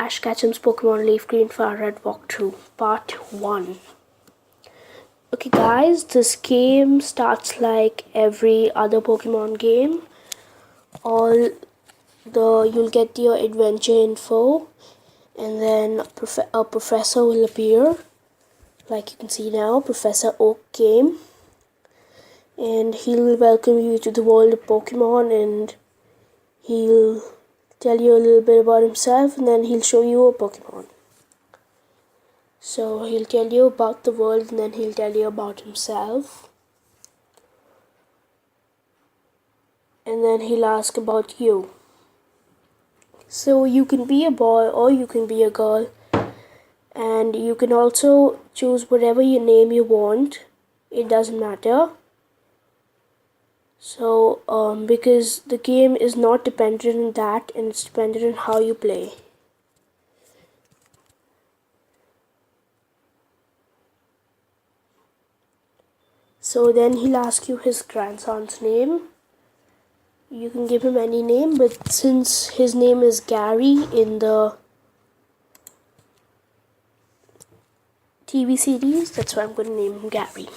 Ketchum's Pokemon LeafGreen FireRed walkthrough, part 1. Okay guys, this game starts like every other Pokemon game. You'll get your adventure info, and then a professor will appear. Like you can see now, Professor Oak came, and he'll welcome you to the world of Pokemon, and he'll tell you a little bit about himself, and then he'll show you a Pokemon. So he'll tell you about the world, and then he'll tell you about himself. And then he'll ask about you. So you can be a boy or you can be a girl. And you can also choose whatever name you want. It doesn't matter. So because the game is not dependent on that, and it's dependent on how you play. So then he'll ask you his grandson's name. You can give him any name, but since his name is Gary in the TV series, that's why I'm going to name him Gary.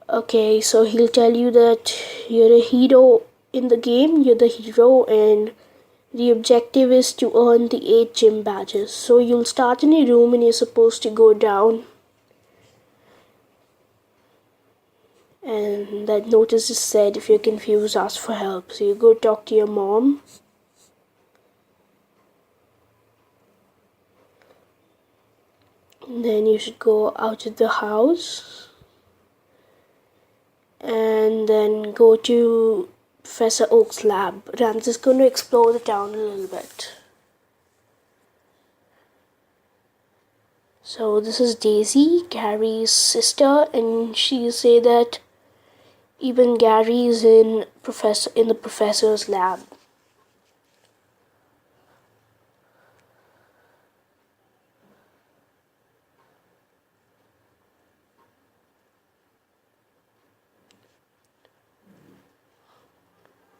Okay, so he'll tell you that you're a hero in the game, you're the hero, and the objective is to earn the 8 gym badges. So you'll start in a room and you're supposed to go down. And that notice is said, if you're confused, ask for help. So you go talk to your mom. And then you should go out of the house. And then go to Professor Oak's lab. And I'm just going to explore the town a little bit. So this is Daisy, Gary's sister, and she say that even Gary is in the professor's lab.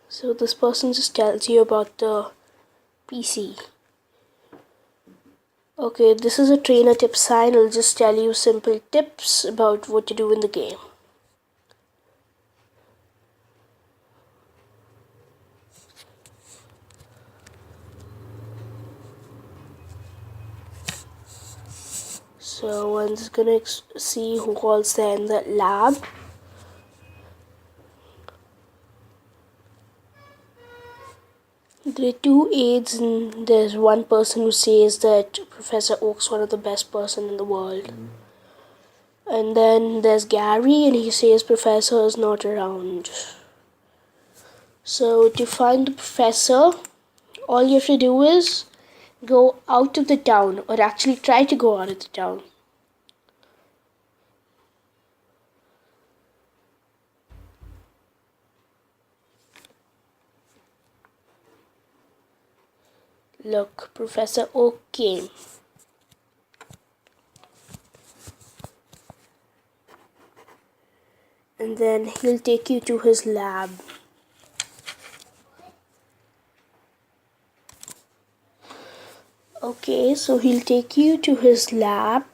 So this person just tells you about the PC. Okay, this is a trainer tip sign. I'll just tell you simple tips about what to do in the game. So I'm just gonna see who all's there in the lab. There are 2 aides, and there's one person who says that Professor Oak's one of the best person in the world. And then there's Gary, and he says Professor is not around. So to find the professor, all you have to do is go out of the town, or actually try to go out of the town. Look, Professor Oak came. And then he'll take you to his lab. Okay, so he'll take you to his lab,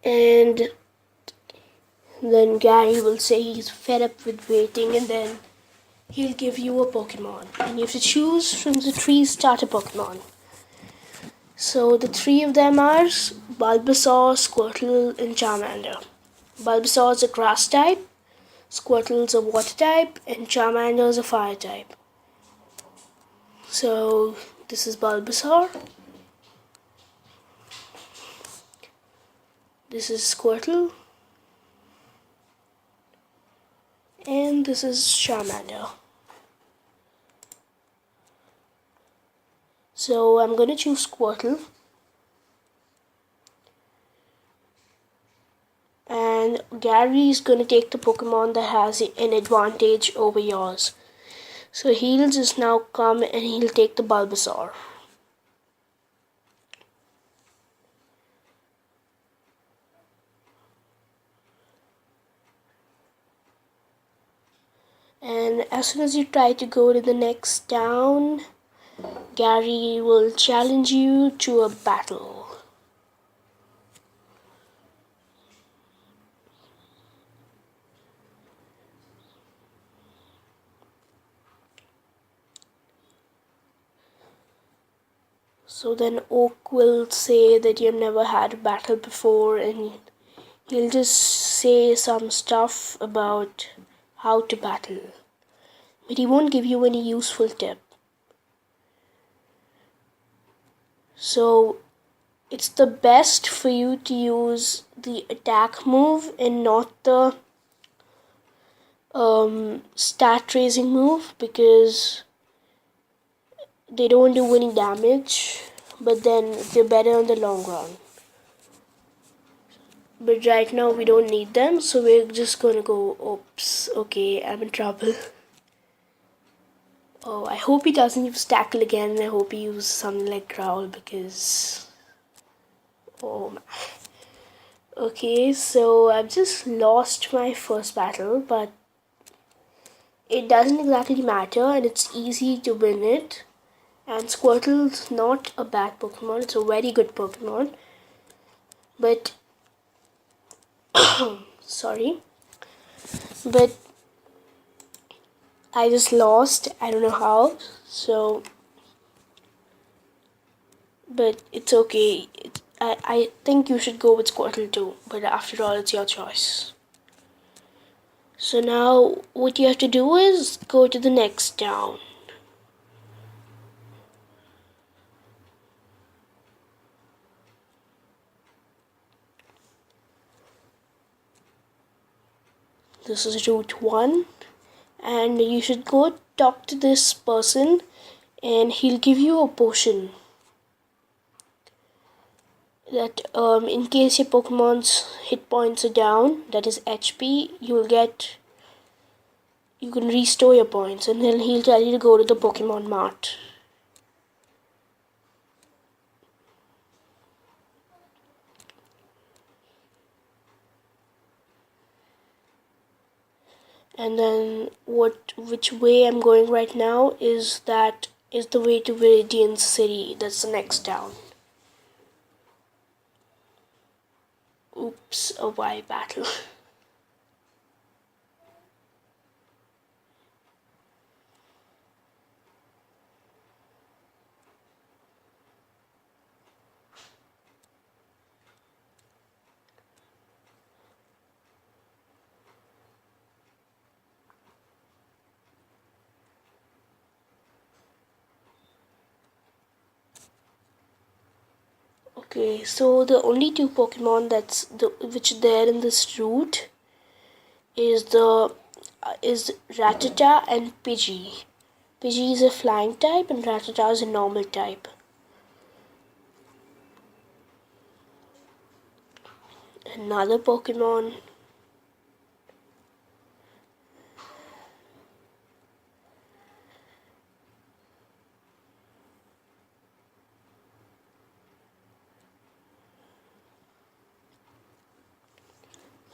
and then Gary will say he's fed up with waiting, and then he'll give you a Pokemon. And you have to choose from the 3 starter Pokemon. So the 3 of them are Bulbasaur, Squirtle, and Charmander. Bulbasaur is a grass type, Squirtle is a water type, and Charmander is a fire type. So this is Bulbasaur. This is Squirtle. And this is Charmander. So I'm going to choose Squirtle. And Gary is going to take the Pokemon that has an advantage over yours. So he'll just now come and he'll take the Bulbasaur. And as soon as you try to go to the next town, Gary will challenge you to a battle. So then Oak will say that you've never had a battle before, and he'll just say some stuff about how to battle. But he won't give you any useful tip. So it's the best for you to use the attack move and not the stat raising move, because they don't do any damage, but then they're better in the long run. But right now we don't need them, so we're just gonna go, oops, okay, I'm in trouble. Oh, I hope he doesn't use tackle again. I hope he uses something like growl, because oh my. Okay, so I've just lost my first battle, but it doesn't exactly matter, and it's easy to win it. And Squirtle's not a bad Pokemon, it's a very good Pokemon. But sorry. But I just lost. I don't know how. So but it's okay. I think you should go with Squirtle too, but after all, it's your choice. So now what you have to do is go to the next town. This is Route 1, and you should go talk to this person, and he'll give you a potion that in case your Pokemon's hit points are down, that is HP, you can restore your points, and then he'll tell you to go to the Pokemon Mart. And then which way I'm going right now is the way to Viridian City. That's the next town. Oops, a Y battle. Okay, so the only two Pokemon which are there in this route is Rattata and Pidgey. Pidgey is a flying type and Rattata is a normal type. Another Pokemon.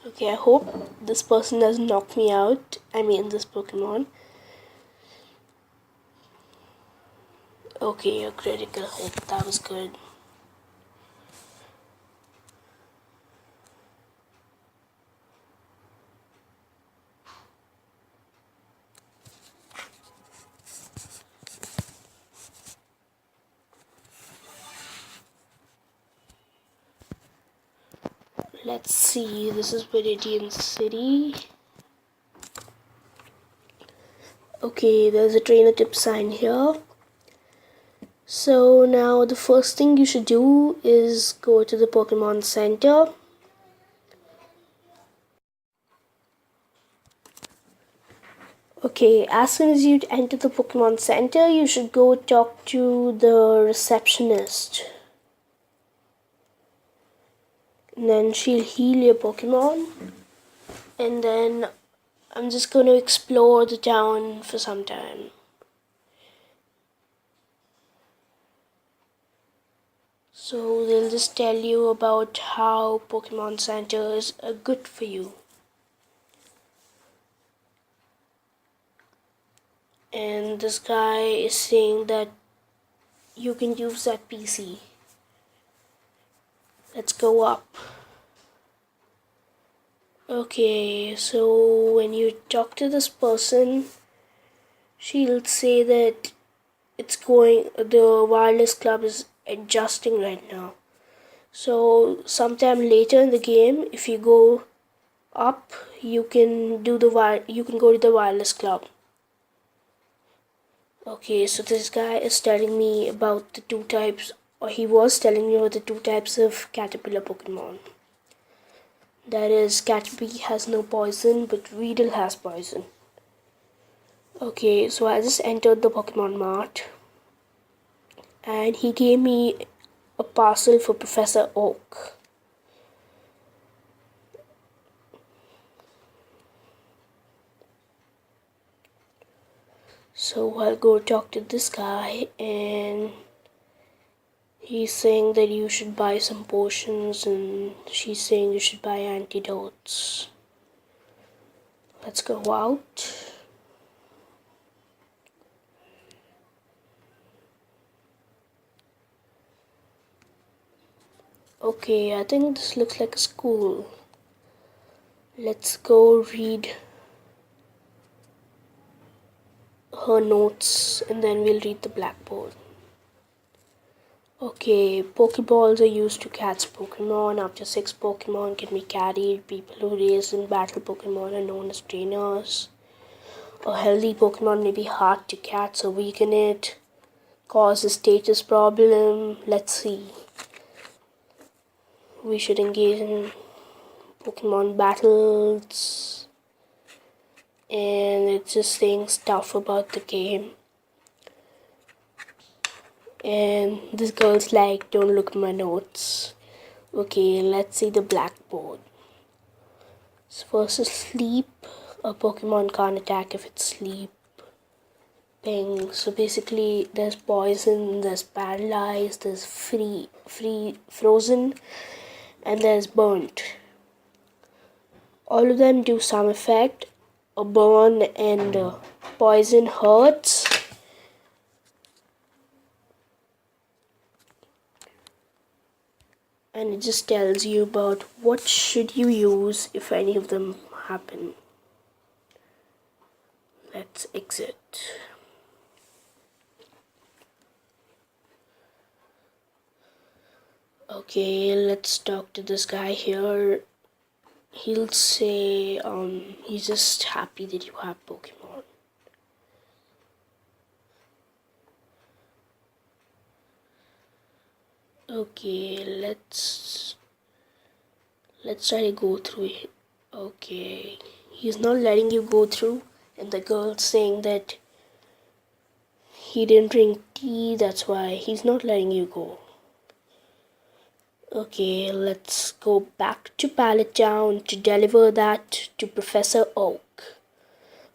Okay, I hope this person doesn't knock me out. I mean, this Pokemon. Okay, a critical hit. That was good. Let's see. This is Viridian City. Okay, there's a trainer tip sign here. So now the first thing you should do is go to the Pokemon Center. Okay, as soon as you enter the Pokemon Center, you should go talk to the receptionist. And then she'll heal your Pokemon. And then I'm just going to explore the town for some time. So they'll just tell you about how Pokemon Centers are good for you. And this guy is saying that you can use that PC. Let's go up. Okay, so when you talk to this person, she'll say that the wireless club is adjusting right now. So sometime later in the game, if you go up, you can go to the wireless club. Okay, so this guy is telling me about the two types, or he was telling me about the two types of caterpillar Pokemon. That is, Caterpie has no poison, but Weedle has poison. Okay, so I just entered the Pokemon Mart, and he gave me a parcel for Professor Oak. So I'll go talk to this guy, and he's saying that you should buy some potions, and she's saying you should buy antidotes. Let's go out. Okay, I think this looks like a school. Let's go read her notes, and then we'll read the blackboard. Okay, Pokeballs are used to catch Pokemon. After 6 Pokemon can be carried, people who raise and battle Pokemon are known as trainers. A healthy Pokemon may be hard to catch or weaken it, cause a status problem. Let's see. We should engage in Pokemon battles. And it's just saying stuff about the game. And this girl's like, don't look at my notes. Okay, let's see the blackboard. So first is sleep. A Pokemon can't attack if it's sleeping. So basically there's poison, there's paralyzed, there's frozen, and there's burnt. All of them do some effect. A burn and poison hurts. And it just tells you about what should you use if any of them happen. Let's exit. Okay, let's talk to this guy here. He'll say he's just happy that you have Pokemon. Okay, let's try to go through it. Okay, he's not letting you go through, and the girl's saying that he didn't drink tea, that's why he's not letting you go. Okay, let's go back to Pallet Town to deliver that to Professor Oak.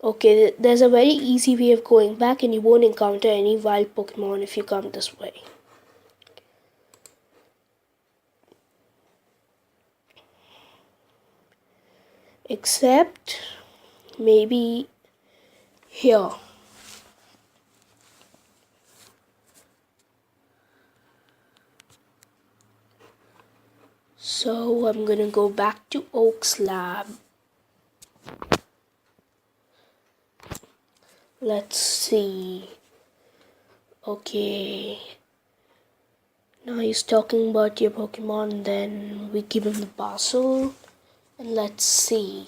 Okay, there's a very easy way of going back, and you won't encounter any wild Pokemon if you come this way. Except maybe here. So I'm gonna go back to Oak's lab. Let's see. Okay. Now he's talking about your Pokemon, then we give him the parcel. And let's see.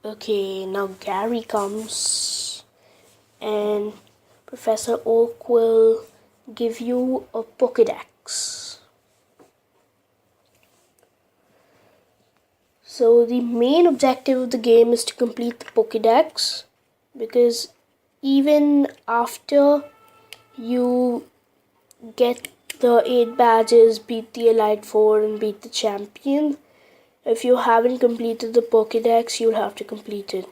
Okay, now Gary comes, and Professor Oak will give you a Pokédex. So the main objective of the game is to complete the Pokédex, because even after you get the 8 badges, beat the Elite Four, and beat the champion, if you haven't completed the Pokédex, you'll have to complete it.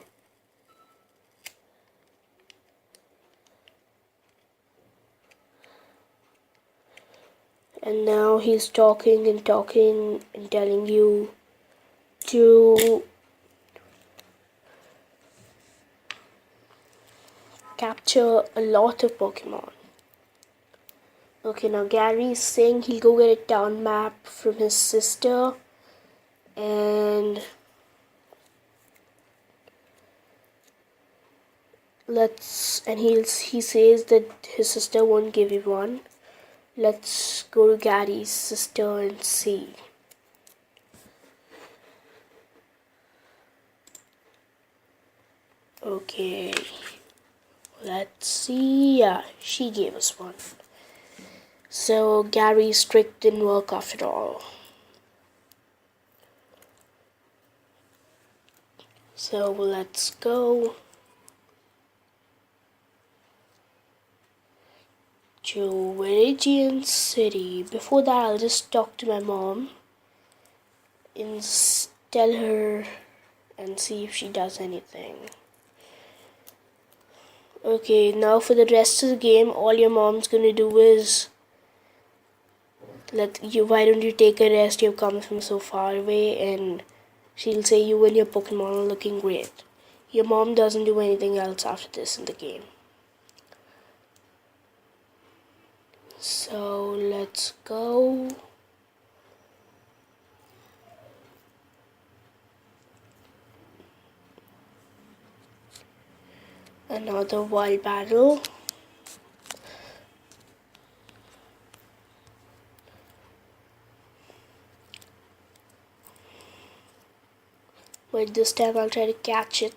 And now he's talking and telling you to capture a lot of Pokemon. Okay, now Gary's saying he'll go get a town map from his sister, and he says that his sister won't give you one. Let's go to Gary's sister and see. Okay, let's see. Yeah, she gave us one. So Gary's trick didn't work after all. So let's go to Viridian City. Before that, I'll just talk to my mom and tell her and see if she does anything. Okay, now for the rest of the game, all your mom's gonna do is why don't you take a rest? You've come from so far away, and she'll say you and your Pokemon are looking great. Your mom doesn't do anything else after this in the game. So let's go. Another wild battle. But this time I'll try to catch it.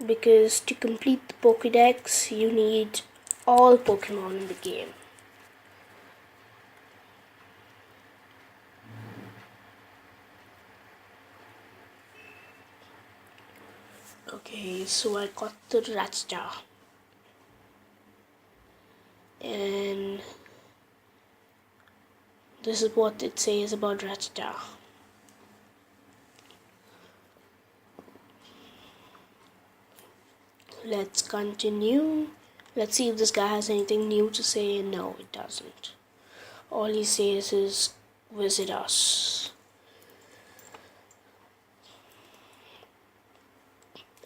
Because to complete the Pokédex, you need all Pokemon in the game. Okay, so I got the Rattata. And this is what it says about Rattata. Let's continue. Let's see if this guy has anything new to say. No, it doesn't. All he says is visit us.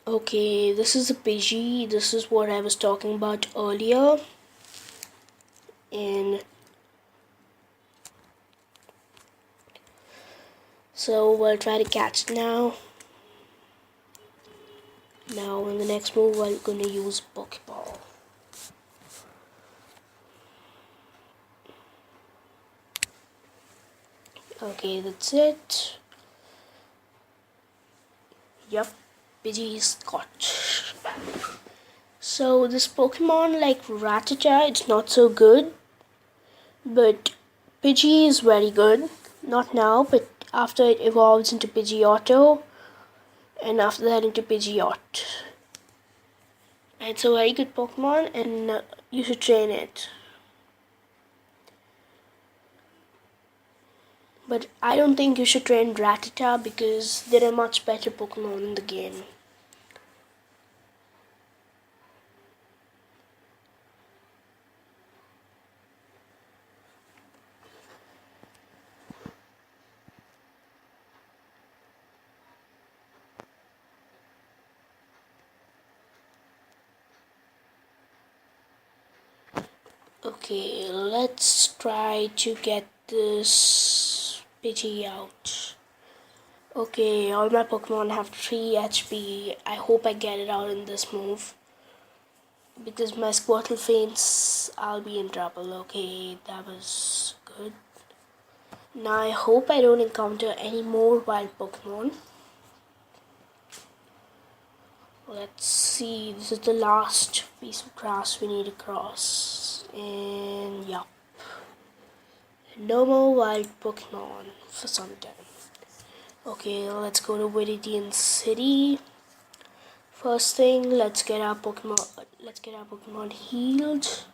Okay, this is a Pidgey. This is what I was talking about earlier. And so we'll try to catch it now. Now in the next move, we're going to use Pokeball. Okay, that's it. Yup, Pidgey's caught. So this Pokemon like Rattata, it's not so good. But Pidgey is very good. Not now, but after it evolves into Pidgeotto. And after that into Pidgeot. It's a very good Pokemon, and you should train it. But I don't think you should train Rattata because there are much better Pokemon in the game. Okay, let's try to get this Pidgey out. Okay, all my Pokemon have 3 HP. I hope I get it out in this move. Because my Squirtle faints, I'll be in trouble. Okay, that was good. Now I hope I don't encounter any more wild Pokemon. Let's see, this is the last piece of grass we need to cross. And yup. No more wild Pokemon for some time. Okay, let's go to Viridian City. First thing, let's get our Pokemon healed.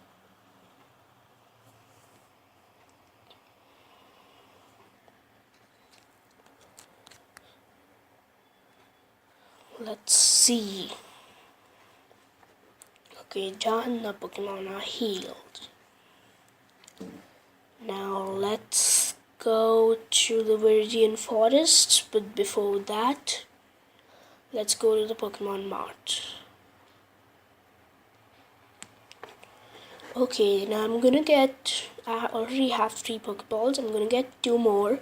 Let's see. Okay, done. The Pokemon are healed. Now let's go to the Viridian Forest, but before that, let's go to the Pokemon Mart. Okay, now I already have 3 Pokeballs. I'm gonna get 2 more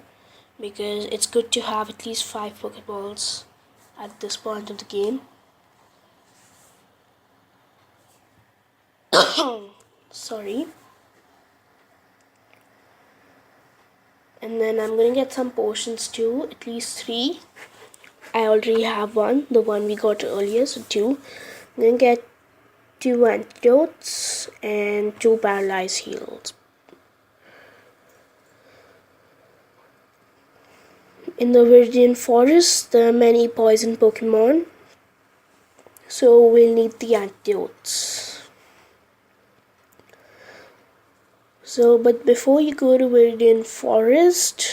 because it's good to have at least 5 Pokeballs at this point of the game. Sorry. And then I'm gonna get some potions too, at least 3. I already have one, the one we got earlier, so 2. I'm gonna get 2 antidotes and 2 paralyzed heals. In the Viridian Forest, there are many poison Pokemon, so we'll need the antidotes. But before you go to Viridian Forest,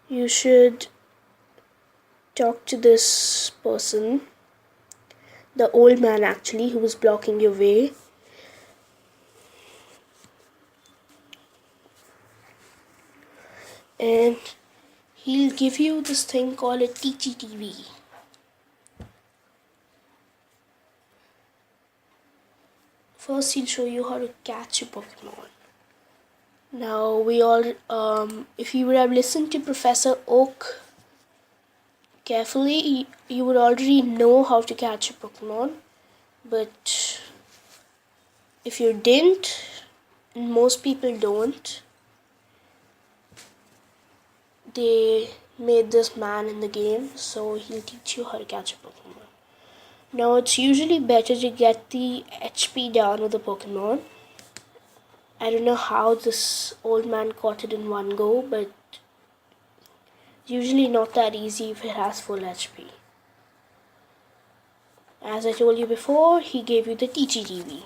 you should talk to this person, the old man actually, who was blocking your way. And he'll give you this thing called a TGTV. First, he'll show you how to catch a Pokemon. Now, if you would have listened to Professor Oak carefully, you would already know how to catch a Pokemon. But if you didn't, and most people don't, they made this man in the game, so he'll teach you how to catch a Pokemon. Now, it's usually better to get the HP down with the Pokemon. I don't know how this old man caught it in one go, but it's usually not that easy if it has full HP. As I told you before, he gave you the TGTV.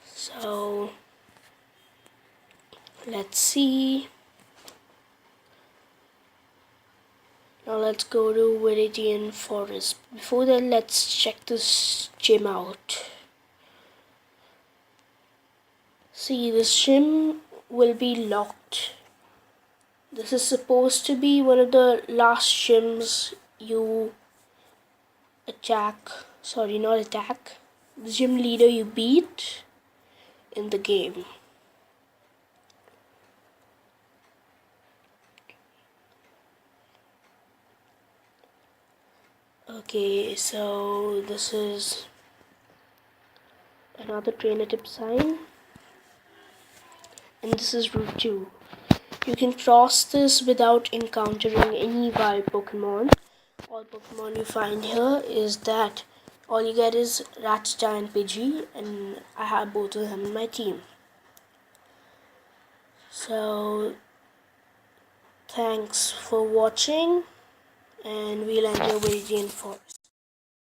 So, let's see. Now let's go to Viridian Forest. Before that, let's check this gym out. See, this gym will be locked. This is supposed to be one of the last gyms you the gym leader you beat in the game. Okay, so this is another trainer tip sign, and this is Route 2. You can cross this without encountering any wild Pokemon. All Pokemon you find here is that all you get is Rattata and Pidgey, and I have both of them in my team. So, thanks for watching, and we'll enter Viridian Forest.